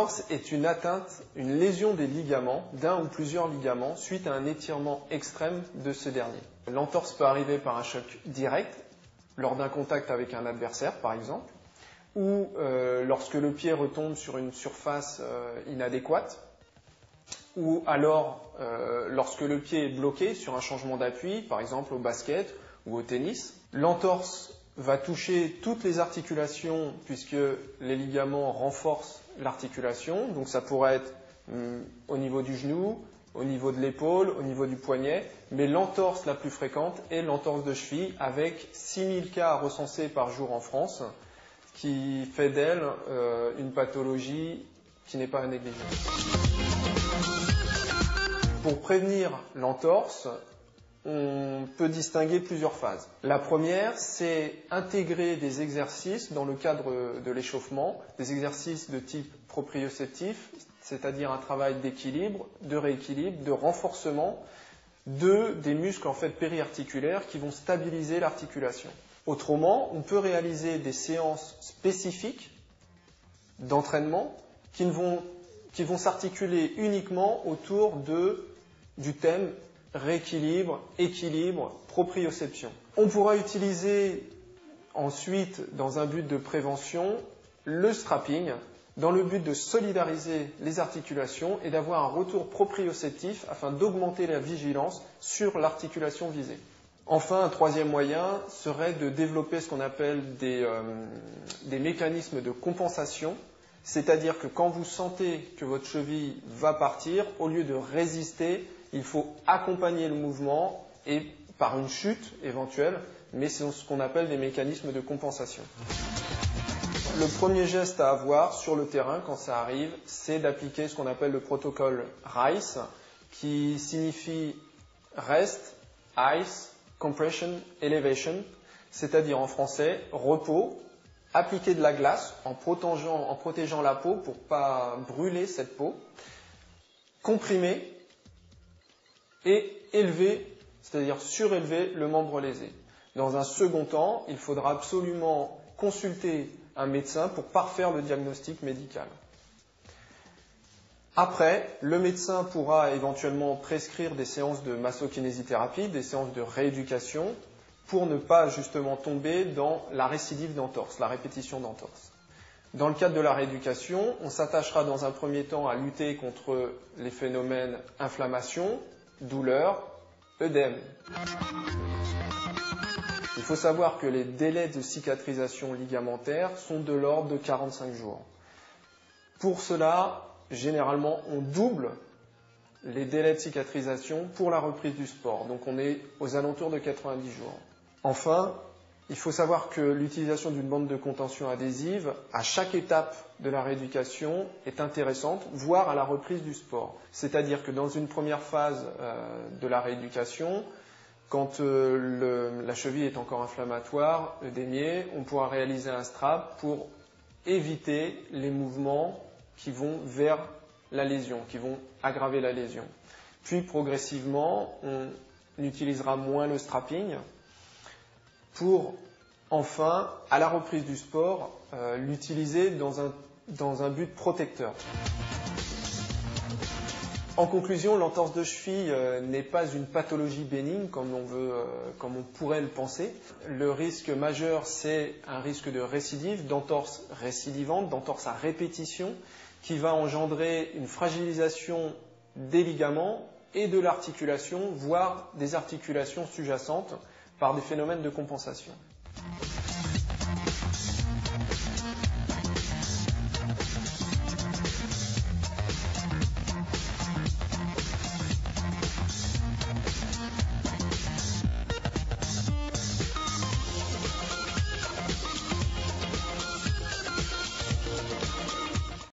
L'entorse est une atteinte, une lésion des ligaments, d'un ou plusieurs ligaments, suite à un étirement extrême de ce dernier. L'entorse peut arriver par un choc direct, lors d'un contact avec un adversaire par exemple, ou lorsque le pied retombe sur une surface inadéquate, ou alors lorsque le pied est bloqué sur un changement d'appui, par exemple au basket ou au tennis. L'entorse va toucher toutes les articulations puisque les ligaments renforcent l'articulation, donc ça pourrait être au niveau du genou, au niveau de l'épaule, au niveau du poignet, mais l'entorse la plus fréquente est l'entorse de cheville avec 6000 cas recensés par jour en France, qui fait d'elle une pathologie qui n'est pas à négliger. Pour prévenir l'entorse, on peut distinguer plusieurs phases. La première, c'est intégrer des exercices dans le cadre de l'échauffement, des exercices de type proprioceptif, c'est-à-dire un travail d'équilibre, de rééquilibre, de renforcement des muscles périarticulaires qui vont stabiliser l'articulation. Autrement, on peut réaliser des séances spécifiques d'entraînement qui vont s'articuler uniquement autour du thème rééquilibre, équilibre, proprioception. On pourra utiliser ensuite, dans un but de prévention, le strapping, dans le but de solidariser les articulations et d'avoir un retour proprioceptif afin d'augmenter la vigilance sur l'articulation visée. Enfin, un troisième moyen serait de développer ce qu'on appelle des mécanismes de compensation, c'est-à-dire que quand vous sentez que votre cheville va partir, au lieu de résister, il faut accompagner le mouvement et par une chute éventuelle, mais c'est ce qu'on appelle des mécanismes de compensation. Le premier geste à avoir sur le terrain quand ça arrive, c'est d'appliquer ce qu'on appelle le protocole RICE, qui signifie Rest, Ice, Compression, Elevation, c'est-à-dire en français repos, appliquer de la glace en protégeant la peau pour ne pas brûler cette peau, comprimer et élever, c'est-à-dire surélever le membre lésé. Dans un second temps, il faudra absolument consulter un médecin pour parfaire le diagnostic médical. Après, le médecin pourra éventuellement prescrire des séances de massokinésithérapie, des séances de rééducation, pour ne pas justement tomber dans la récidive d'entorse, la répétition d'entorse. Dans le cadre de la rééducation, on s'attachera dans un premier temps à lutter contre les phénomènes inflammation, douleur, œdème. Il faut savoir que les délais de cicatrisation ligamentaire sont de l'ordre de 45 jours. Pour cela, généralement, on double les délais de cicatrisation pour la reprise du sport. Donc on est aux alentours de 90 jours. Enfin, il faut savoir que l'utilisation d'une bande de contention adhésive, à chaque étape de la rééducation, est intéressante, voire à la reprise du sport. C'est-à-dire que dans une première phase de la rééducation, quand la cheville est encore inflammatoire, œdémiée, on pourra réaliser un strap pour éviter les mouvements qui vont vers la lésion, qui vont aggraver la lésion. Puis progressivement, on utilisera moins le strapping pour enfin, à la reprise du sport, l'utiliser dans un but protecteur. En conclusion, l'entorse de cheville n'est pas une pathologie bénigne comme on pourrait le penser. Le risque majeur, c'est un risque de récidive, d'entorse récidivante, d'entorse à répétition, qui va engendrer une fragilisation des ligaments et de l'articulation, voire des articulations sous-jacentes par des phénomènes de compensation.